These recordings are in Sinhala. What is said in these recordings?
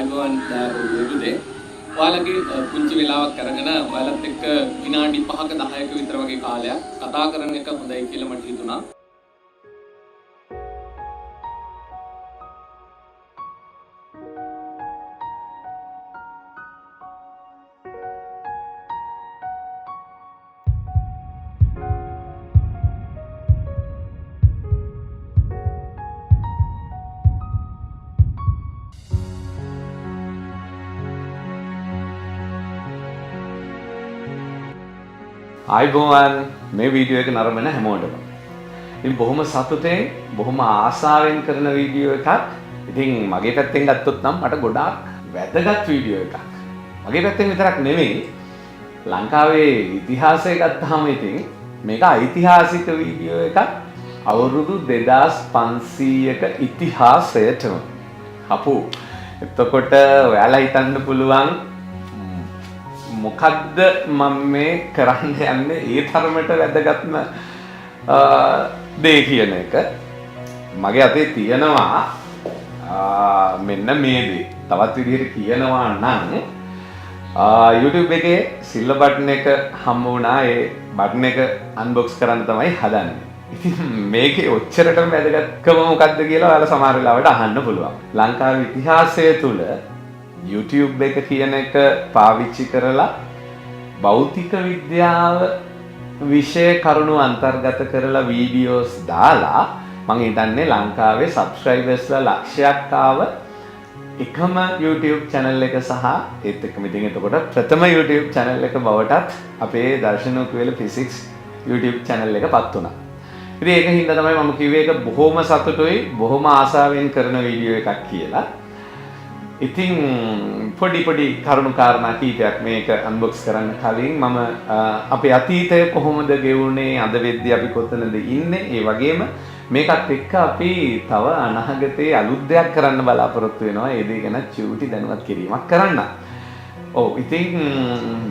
ආයුබෝවන් දාරුදුනේ ඔයාලගේ පුංචි වෙලාවක් අරගෙන ඔයාලත් එක්ක විනාඩි 5ක 10ක විතර වගේ කාලයක් කතා කරන එක හොඳයි කියලා මට හිතුණා. ආයිබෝවන් මේ වීඩියෝ එක නරඹන හැමෝටම. ඉතින් බොහොම සතුටෙන් බොහොම ආසාවෙන් කරන වීඩියෝ එකක්. ඉතින් මගේ පැත්තෙන් ගත්තොත් නම් මට ගොඩාක් වැදගත් වීඩියෝ එකක්. මගේ පැත්තෙන් විතරක් නෙමෙයි ලංකාවේ ඉතිහාසය ගත්තාම ඉතින් මේක ඓතිහාසික වීඩියෝ එකක්. අවුරුදු 2500ක ඉතිහාසයටම. අපෝ එතකොට ඔයාලා හිතන්න පුළුවන් මොකද්ද මම මේ කරන්න යන්නේ ඒ තරමට වැදගත්ම දේ කියන එක. මගේ අතේ තියෙනවා මෙන්න මේ දේ. තවත් විදිහට කියනවා නම් YouTube එකේ සිල්වර් බටන් එක හම්බ වුණා. ඒ බටන් එක අන්බොක්ස් කරන්න තමයි හදන්නේ. ඉතින් මේකේ ඔච්චරටම වැදගත්කම මොකද්ද කියලා ඔයාලා සමහර වෙලාවට අහන්න පුළුවන්. ලංකාවේ ඉතිහාසය තුල YouTube එක කියන එක පාවිච්චි කරලා භෞතික විද්‍යාව විෂය කරුණු අන්තර්ගත කරලා වීඩියෝස් දාලා මම හිතන්නේ ලංකාවේ සබ්ස්ක්‍රයිබර්ස්ලා ලක්ෂයක් ආව එකම YouTube channel එක සහ ඒත් එක්කම ඉතින් එතකොට ප්‍රථම YouTube channel එක බවටත් අපේ දර්ශන උකුවෙල ෆිසික්ස් YouTube channel එක පත් වුණා. ඉතින් ඒක හින්දා තමයි මම කිව්වේ ඒක බොහොම සතුටුයි බොහොම ආසාවෙන් කරන වීඩියෝ එකක් කියලා. ඉතින් පොඩි කරුණු කාරණා කීපයක් මේක අන්බොක්ස් කරන්න කලින් මම අපේ අතීතය කොහොමද ගෙවුනේ අද වෙද්දී අපි කොතනද ඉන්නේ ඒ වගේම මේකත් එක්ක අපි තව අනාගතයේ අලුත් දෙයක් කරන්න බලාපොරොත්තු වෙනවා ඒ දේ ගැන චූටි දැනුවත් කිරීමක් කරන්න. ඔව් ඉතින්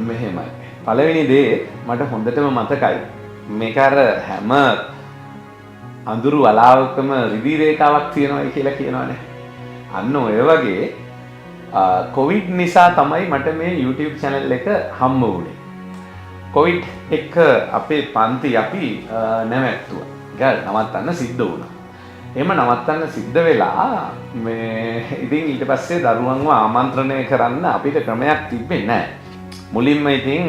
මෙහෙමයි. පළවෙනි දේ මට හොඳටම මතකයි. මේක අර හැම අඳුරු වලාවකම රිදී රේඛාවක් තියෙනවා කියලා කියනවානේ. අන්න ඔය වගේ කොවිඩ් නිසා තමයි මට මේ YouTube channel එක හම්බ වුණේ. කොවිඩ් එක අපේ පන්ති අපි නැවැත්තුවා. ඒක නවත්තන්න සිද්ධ වුණා. එහෙම නවත්තන්න සිද්ධ වෙලා මේ ඉතින් ඊට පස්සේ දරුවන්ව ආමන්ත්‍රණය කරන්න අපිට ක්‍රමයක් තිබ්බේ නැහැ. මුලින්ම ඉතින්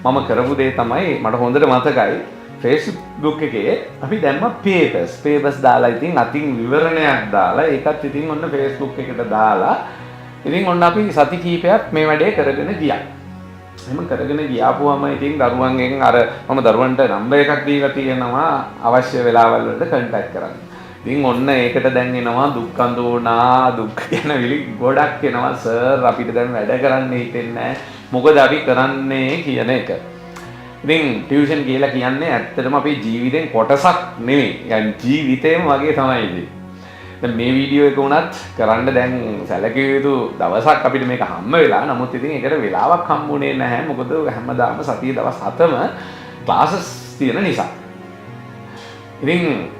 මම කරපු දේ තමයි මට හොඳට මතකයි Facebook එකේ අපි දැම්ම papers දාලා ඉතින් අතින් විවරණයක් දාලා ඒකත් ඉතින් ඔන්න Facebook එකට දාලා ඉතින් ඔන්න අපි සති කීපයක් මේ වැඩේ කරගෙන ගියා. එහෙම කරගෙන ගියාපුවම ඉතින් දරුවන්ගෙන් අර මම දරුවන්ට නම්බර් එකක් දීලා තියෙනවා අවශ්‍ය වෙලාවල් වලට කන්ටැක්ට් කරන්න. ඉතින් ඔන්න ඒකට දැන් එනවා දුක් අඳුනා දුක් කියන විලි ගොඩක් එනවා සර් අපිට දැන් වැඩ කරන්න හිතෙන්නේ නැහැ. මොකද අපි කරන්නේ කියන එක. ඉතින් ටියුෂන් කියලා කියන්නේ ඇත්තටම අපේ ජීවිතෙන් කොටසක් නෙමෙයි. يعني ජීවිතේම වගේ තමයි ඉතින්. දැන් මේ වීඩියෝ එක උනත් කරන්න දැන් සැලකිය යුතු දවසක් අපිට මේක හම්බ වෙලා. නමුත් ඉතින් ඒකට වෙලාවක් හම්බුනේ නැහැ. මොකද හැමදාම සතියේ දවස් 7ම ක්ලාසස් තියෙන නිසා. ඉතින්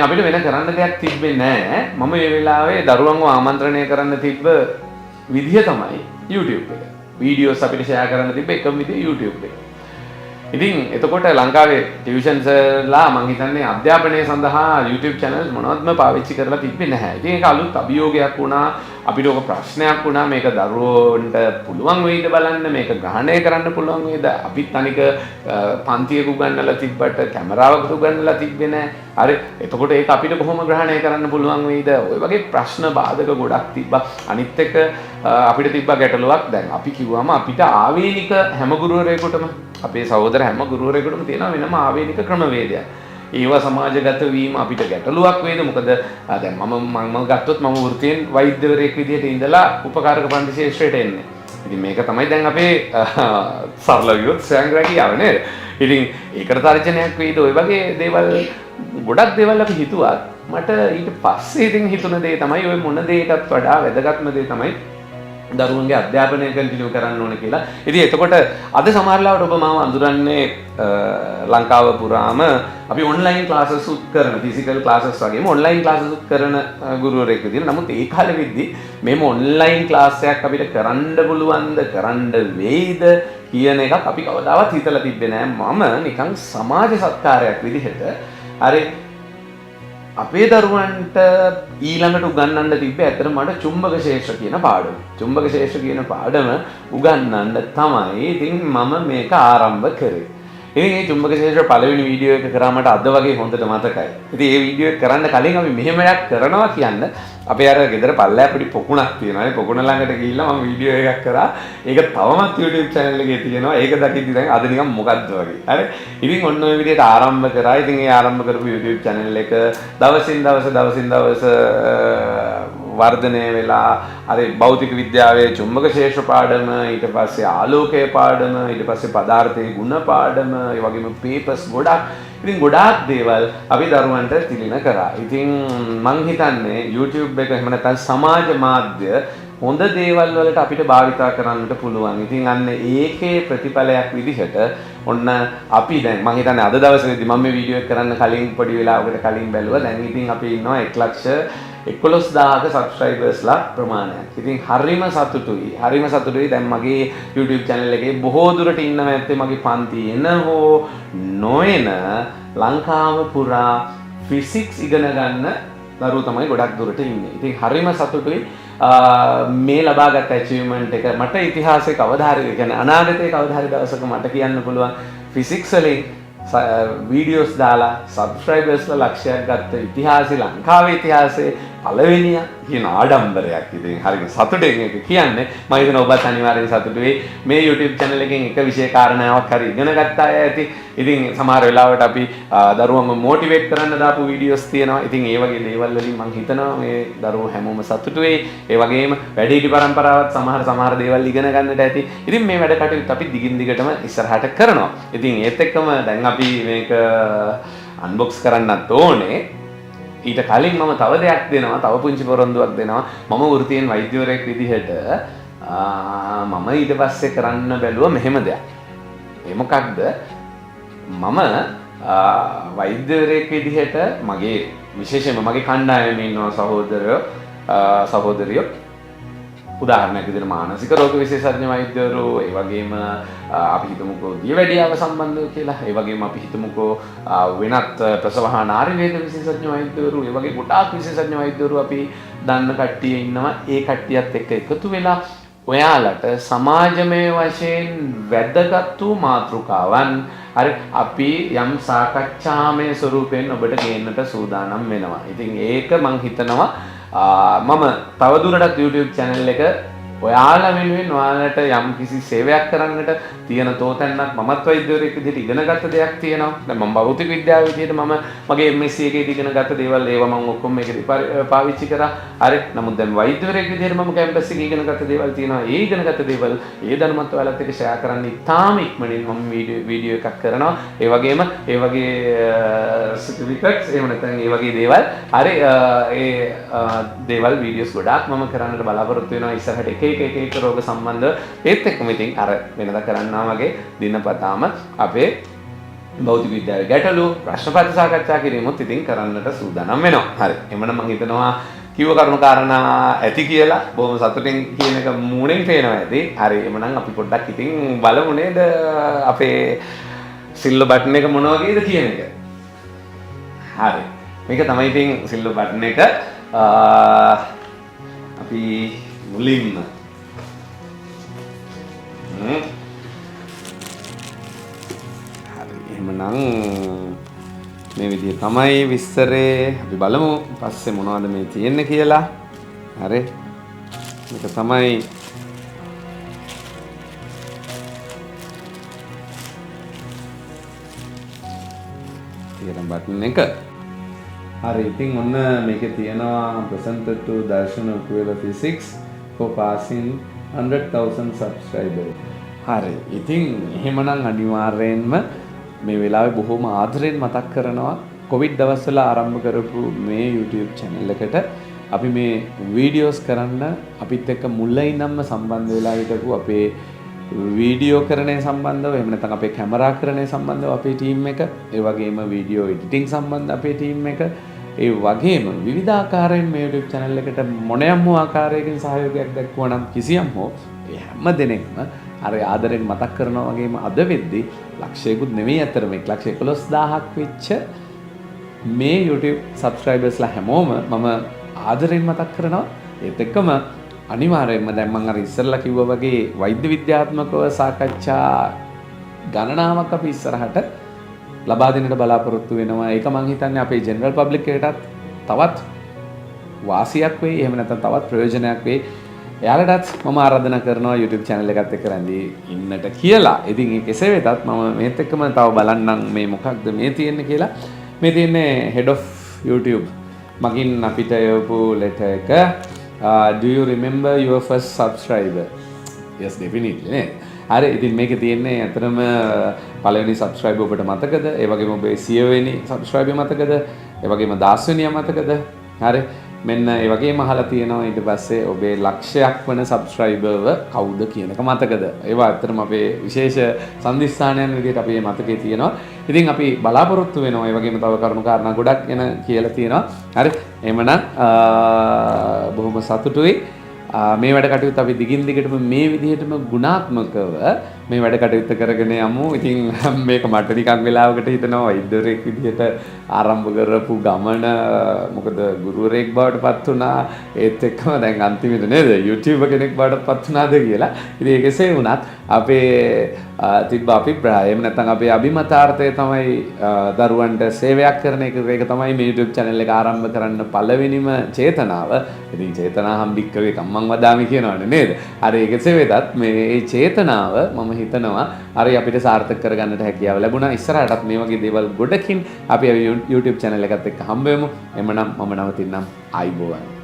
අපිට වෙන කරන්න දෙයක් තිබ්බේ නැහැ. මම මේ වෙලාවේ දරුවන්ව ආමන්ත්‍රණය කරන්න තිබ්බ විදිය තමයි YouTube එක. වීඩියෝස් අපිට ෂෙයා කරන්න තිබ්බ එකම විදිය YouTube එක. ඉතින් එතකොට ලංකාවේ ටියුෂන්ස්ලා මම හිතන්නේ අධ්‍යාපනය සඳහා YouTube channels මොනවත්ම පාවිච්චි කරලා තිබ්බේ නැහැ. ඉතින් ඒක අලුත් අභියෝගයක් වුණා. අපිට ඔක ප්‍රශ්නයක් වුණා. මේක දරුවන්ට පුළුවන් වෙයිද බලන්න මේක ග්‍රහණය කරන්න පුළුවන් වේද? අපිත් අනික පන්තියක උගන්වලා තිබ්බට කැමරාවකට උගන්වලා තිබ්බේ නැහැ. හරි. එතකොට ඒක අපිට කොහොම ග්‍රහණය කරන්න පුළුවන් වෙයිද? ඔය වගේ ප්‍රශ්න බාධක ගොඩක් තිබ්බා. අනිත් එක අපිට තිබ්බ ගැටලුවක් දැන් අපි කිව්වම අපිට ආවේනික හැම ගුරුවරයෙකුටම අපේ සහෝදර හැම ගුරුවරයෙකුටම තියෙනවා වෙනම ආවේනික ක්‍රමවේදයක්. ඒවා සමාජගත වීම අපිට ගැටලුවක් වේද? මොකද දැන් මම ගත්තොත් මම වෘත්තියෙන් වෛද්‍යවරයෙක් විදිහට ඉඳලා උපකාරක පන්ති ශාස්ත්‍රයට එන්නේ. ඉතින් මේක තමයි දැන් අපේ සරල වියොත් ස්වයං රැකියාව නේද? ඉතින් ඒකට තර්ජනයක් වේද? ඔය වගේ දේවල් ගොඩක් දේවල් අපි හිතුවා. මට ඊට පස්සේ ඉතින් හිතුණ දේ තමයි ඔය මොන දෙයකටත් වඩා වැදගත්ම දේ තමයි දරුවන්ගේ අධ්‍යාපනය කන්ටිනියු කරන්න ඕන කියලා. ඉතින් එතකොට අද සමහරවිට ඔබ මාව අඳුරන්නේ ලංකාව පුරාම අපි ඔන්ලයින් ක්ලාසස් උත් කරන ෆිසිකල් ක්ලාසස් වගේම ඔන්ලයින් ක්ලාසස් උත් කරන ගුරුවරයෙක් විදිහට. නමුත් ඒ කාලෙ වෙද්දි මේම ඔන්ලයින් ක්ලාස් එකක් අපිට කරන්න පුළුවන්ද කරන්න වෙයිද කියන එකක් අපි කවදාවත් හිතලා තිබ්බේ නෑ. මම නිකන් සමාජ සත්කාරයක් විදිහට හරි අපේ දරුවන්ට ඊළඟට උගන්වන්න තිබ්බේ ඇත්තටම මට චුම්බක ශේෂ්ත්‍ර කියන පාඩම. චුම්බක ශේෂ්ත්‍ර කියන පාඩම උගන්වන්න තමයි ඉතින් මම මේක ආරම්භ කරේ. ඉතින් මේ චුම්බක ශේෂ්ත්‍ර පළවෙනි වීඩියෝ එක කරා මට අද වගේ හොඳට මතකයි. ඉතින් මේ වීඩියෝ එක කරන්න කලින් අපි මෙහෙම එකක් කරනවා කියන්න අපේ අර ගෙදර පල්ලෑ පොඩි පොකුණක් තියෙනවා. ඒ පොකුණ ළඟට ගිහිල්ලා මම වීඩියෝ එකක් කරා. ඒක තවමත් YouTube channel එකේ තියෙනවා. ඒක දකිද්දි දැන් අද නිකන් මොකද්ද වගේ. හරි. ඉතින් ඔන්න ඔය විදිහට ආරම්භ කරා. ඉතින් ඒ ආරම්භ කරපු YouTube channel එක දවසින් දවස වර්ධනය වෙලා අර භෞතික විද්‍යාවේ චුම්බක ශේෂ්ත්‍ර පාඩම, ඊට පස්සේ ආලෝකයේ පාඩම, ඊට පස්සේ පදාර්ථයේ ගුණ පාඩම, ඒ වගේම පේපර්ස් ගොඩක්. ඉතින් ගොඩාක් දේවල් අපි දරුවන්ට තිලින කරා. ඉතින් මං හිතන්නේ YouTube එක එහෙම නැත්නම් සමාජ මාධ්‍ය හොඳ දේවල් වලට අපිට භාවිතා කරන්නට පුළුවන්. ඉතින් අන්න ඒකේ ප්‍රතිඵලයක් විදිහට ඔන්න අපි දැන් මං හිතන්නේ අද දවසේදී මම මේ වීඩියෝ එක කරන්න කලින් පොඩි වෙලාවකට කලින් බැලුවා. දැන් ඉතින් අපි ඉන්නවා 1,11,000ක සබ්ස්ක්‍රයිබර්ස්ලා ප්‍රමාණයක්. ඉතින් හරිම සතුටුයි. හරිම සතුටුයි. දැන් මගේ YouTube channel එකේ බොහෝ දුරට ඉන්නව ඇත්තේ මගේ පන්ති එන හෝ නොයන ලංකාව පුරා ෆිසික්ස් ඉගෙන ගන්න දරුවෝ තමයි ගොඩක් දුරට ඉන්නේ. ඉතින් හරිම සතුටුයි. මේ ලබාගත් ඇචීව්මන්ට් එක මට ඉතිහාසයේ කවදා හරි කියන්නේ අනාගතයේ කවදා හරි දවසක මට කියන්න පුළුවන් ෆිසික්ස් වලින් වීඩියෝස් දාලා සබ්ස්ක්‍රයිබර්ස්ලා ලක්ෂයක් ගත්ත ඉතිහාසයේ ලංකාවේ ඉතිහාසයේ පළවෙනිය කියන ආඩම්බරයක්. ඉතින් හරියට සතුටෙන් ඒක කියන්නේ මම හිතනවා ඔබත් අනිවාර්යෙන් සතුටු වෙයි. මේ YouTube channel එකෙන් එක විශේෂ කාරණාවක් හරි ඉගෙන ගත්ත අය ඇති. ඉතින් සමහර වෙලාවට අපි දරුවන්ව මොටිවේට් කරන්න දාපු වීඩියෝස් තියෙනවා. ඉතින් ඒ වගේ දේවල් වලින් මම හිතනවා මේ දරුවෝ හැමෝම සතුටු වෙයි. ඒ වගේම වැඩිහිටි පරම්පරාවත් සමහර දේවල් ඉගෙන ගන්නට ඇති. ඉතින් මේ වැඩ කටයුතු අපි දිගින් දිගටම ඉස්සරහට කරනවා. ඉතින් ඒත් එක්කම දැන් අපි මේක අන්බොක්ස් කරන්නත් ඕනේ. ඊට කලින් මම තව දෙයක් දෙනවා, තව පුංචි පොරොන්දුවක් දෙනවා. මම වෘත්තියෙන් වෛද්‍යවරයෙක් විදිහට මම ඊට පස්සේ කරන්න බැලුවා මෙහෙම දෙයක්. ඒ මොකක්ද? මම වෛද්‍යවරයෙක් විදිහට මගේ විශේෂයෙන්ම මගේ කණ්ඩායමේ ඉන්නවා සහෝදරියෝ උදාහරණයක් විදිහට මානසික රෝග විශේෂඥ වෛද්‍යවරු, ඒ වගේම අපි හිතමුකෝ දියවැඩියාව සම්බන්ධව කියලා, ඒ වගේම අපි හිතමුකෝ වෙනත් ප්‍රසව හා නාරි වේද විශේෂඥ වෛද්‍යවරු, ඒ වගේ ගොඩාක් විශේෂඥ වෛද්‍යවරු අපි දන්න කට්ටිය ඉන්නවා. ඒ කට්ටියත් එක්ක එකතු වෙලා ඔයාලට සමාජමය වශයෙන් වැදගත් වූ මාතෘකාවන් හරි අපි යම් සාකච්ඡාමය ස්වරූපයෙන් ඔබට ගේන්නට සූදානම් වෙනවා. ඉතින් ඒක මං හිතනවා මම තවදුරටත් YouTube channel එක ඔයාලා වෙනුවෙන් ඔයාලට යම් කිසි සේවයක් කරන්නට තියෙන තෝතැන්නක් මමත් වෛද්‍යවරයෙක් විදිහට ඉගෙනගත්ත දෙයක් තියෙනවා. දැන් මම භෞතික විද්‍යාව විදිහට මම මගේ MSc එකේදී ඉගෙනගත්ත දේවල් ඒවා මම ඔක්කොම මේකදී පාවිච්චි කරා. හරි. නමුත් දැන් වෛද්‍යවරයෙක් විදිහට මම කැම්පස් එකේ ඉගෙනගත්ත දේවල් තියෙනවා. ඒ ඉගෙනගත්ත දේවල් ඒ දැනුමත් ඔයාලත් එක්ක ෂෙයා කරන්න ඉතාම ඉක්මනින් මම වීඩියෝ එකක් කරනවා. ඒ වගේම ඒ වගේ සර්ටිෆිකට්ස් එහෙම නැත්නම් ඒ වගේ දේවල් හරි ඒ දේවල් වීඩියෝස් ගොඩාක් මම කරන්නට බලාපොරොත්තු වෙනවා ඉස්සරහට එක රෝග සම්බන්ධව. ඒත් එක්කම ඉතින් අර වෙනදා කරන්නා වගේ දිනපතාම අපේ භෞතික විද්‍යාවේ ගැටලු ප්‍රශ්න පත්‍ර සාකච්ඡා කිරීමත් ඉතින් කරන්නට සූදානම් වෙනවා. හරි. එමනම් මම හිතනවා කිව්ව කරුණු කාරණා ඇති කියලා බොහොම සතුටින් කියන එක මූණෙන් පේනවා ඇති. හරි. එමනම් අපි පොඩ්ඩක් ඉතින් බලමු නේද අපේ සිල්ල බටන් එක මොන වගේද කියන එක. හරි. මේක තමයි ඉතින් සිල්ල බටන් එක. අපි මුලින්ම හරි. එහෙමනම් මේ විදිහ තමයි විස්තරේ. අපි බලමු පස්සේ මොනවද මේ තියෙන්නේ කියලා. හරි. මේක තමයි තියෙන බටන් එක. හරි. ඉතින් ඔන්න මේකේ තියෙනවා presented to Darshana Ukuwela physics for passing 100,000 subscribers. හරි. ඉතින් එහෙමනම් අනිවාර්යයෙන්ම මේ වෙලාවේ බොහොම ආදරෙන් මතක් කරනවා කොවිඩ් දවස්වල ආරම්භ කරපු මේ YouTube channel එකට අපි මේ වීඩියෝස් කරන්න අපිත් එක්ක මුල ඉඳන්ම සම්බන්ධ වෙලා හිටපු අපේ වීඩියෝ කරණය සම්බන්ධව එහෙම නැත්නම් අපේ කැමරා කරණය සම්බන්ධව අපේ ටීම් එක, ඒ වගේම වීඩියෝ එඩිටිං සම්බන්ධ අපේ ටීම් එක, ඒ වගේම විවිධාකාරයෙන් මේ YouTube channel එකට මොනියම් වූ ආකාරයකින් සහයෝගයක් දක්වනවා නම් කිසියම් හෝ ඒ හැම දෙනෙක්ම අර ආදරෙන් මතක් කරනවා වගේම අද වෙද්දී ලක්ෂයකුත් නෙවෙයි අතරම 1,11,000ක් වෙච්ච මේ YouTube subscribersලා හැමෝම මම ආදරෙන් මතක් කරනවා. ඒත් එක්කම අනිවාර්යයෙන්ම දැන් මම අර ඉස්සෙල්ලා කිව්වා වගේ වෛද්‍ය විද්‍යාත්මකව සාකච්ඡා ගණනාවක් අපි ඉස්සරහට ලබා දෙන්නට බලාපොරොත්තු වෙනවා. ඒක මම හිතන්නේ අපේ ජෙනරල් පබ්ලික් එකටත් තවත් වාසියක් වෙයි. එහෙම නැත්නම් තවත් ප්‍රයෝජනයක් වෙයි. එයාලටත් මම ආරාධනා කරනවා YouTube channel එකත් එක්ක රැඳී ඉන්නට කියලා. ඉතින් ඒ කෙසේ වෙතත් මම මේත් එක්කම තව බලන්නම් මේ මොකක්ද මේ තියෙන්නේ කියලා. මේ තියෙන්නේ head of YouTube මගින් අපිට යවපු letter එක. Do you remember your first subscriber? Yes, definitely නේ. හරි ඉතින් මේකේ තියෙන්නේ අතරම පළවෙනි subscriber ඔබට මතකද? ඒ වගේම ඔබේ 100 වෙනි subscriber මතකද? ඒ වගේම 10 වෙනියා මතකද? හරි මෙන්න ඒ වගේම අහලා තියෙනවා ඊට පස්සේ ඔබේ ලක්ෂයක් වන සබ්ස්ක්‍රයිබර්ව කවුද කියන එක මතකද? ඒවා ඇත්තටම අපේ විශේෂ සම්දිස්ථානයන් විදිහට අපි මේ මතකේ තියෙනවා. ඉතින් අපි බලාපොරොත්තු වෙනවා ඒ වගේම තව කරුණු කාරණා ගොඩක් එන කියලා තියෙනවා. හරි එහෙමනම් බොහොම සතුටුයි. මේ වැඩ කටයුත්ත අපි දිගින් දිගටම මේ විදිහටම ගුණාත්මකව මේ වැඩ කටයුත්ත කරගෙන යමු. ඉතින් මේක මට නිකන් වෙලාවකට හිතනවා වෛද්‍යවරයෙක් විදිහට ආරම්භ කරපු ගමන මොකද ගුරුවරයෙක් බවට පත් වුණා. ඒත් එක්කම දැන් අන්තිමේට නේද YouTube කෙනෙක් බවට පත් වුණාද කියලා. ඉතින් ඒක කෙසේ වුණත් අපේ තිබ්බ අභිප්‍රාය එහෙම නැත්නම් අපේ අභිමතාර්ථය තමයි දරුවන්ට සේවයක් කරන එක. ඒක තමයි මේ YouTube channel එක ආරම්භ කරන්න පළවෙනිම චේතනාව. ඉතින් චේතනාහම් භික්කවේ කම්මං වදාමි කියනවනේ නේද? අර ඒක කෙසේ වෙතත් මේ චේතනාව මම හිතනවා හරි අපිට සාර්ථක කරගන්නට හැකියාව ලැබුණා. ඉස්සරහටත් මේ වගේ දේවල් ගොඩකින් අපි YouTube channel එකත් එක්ක හම්බ වෙමු. එමනම් මම නවතින්නම්. ආයිබෝවන්.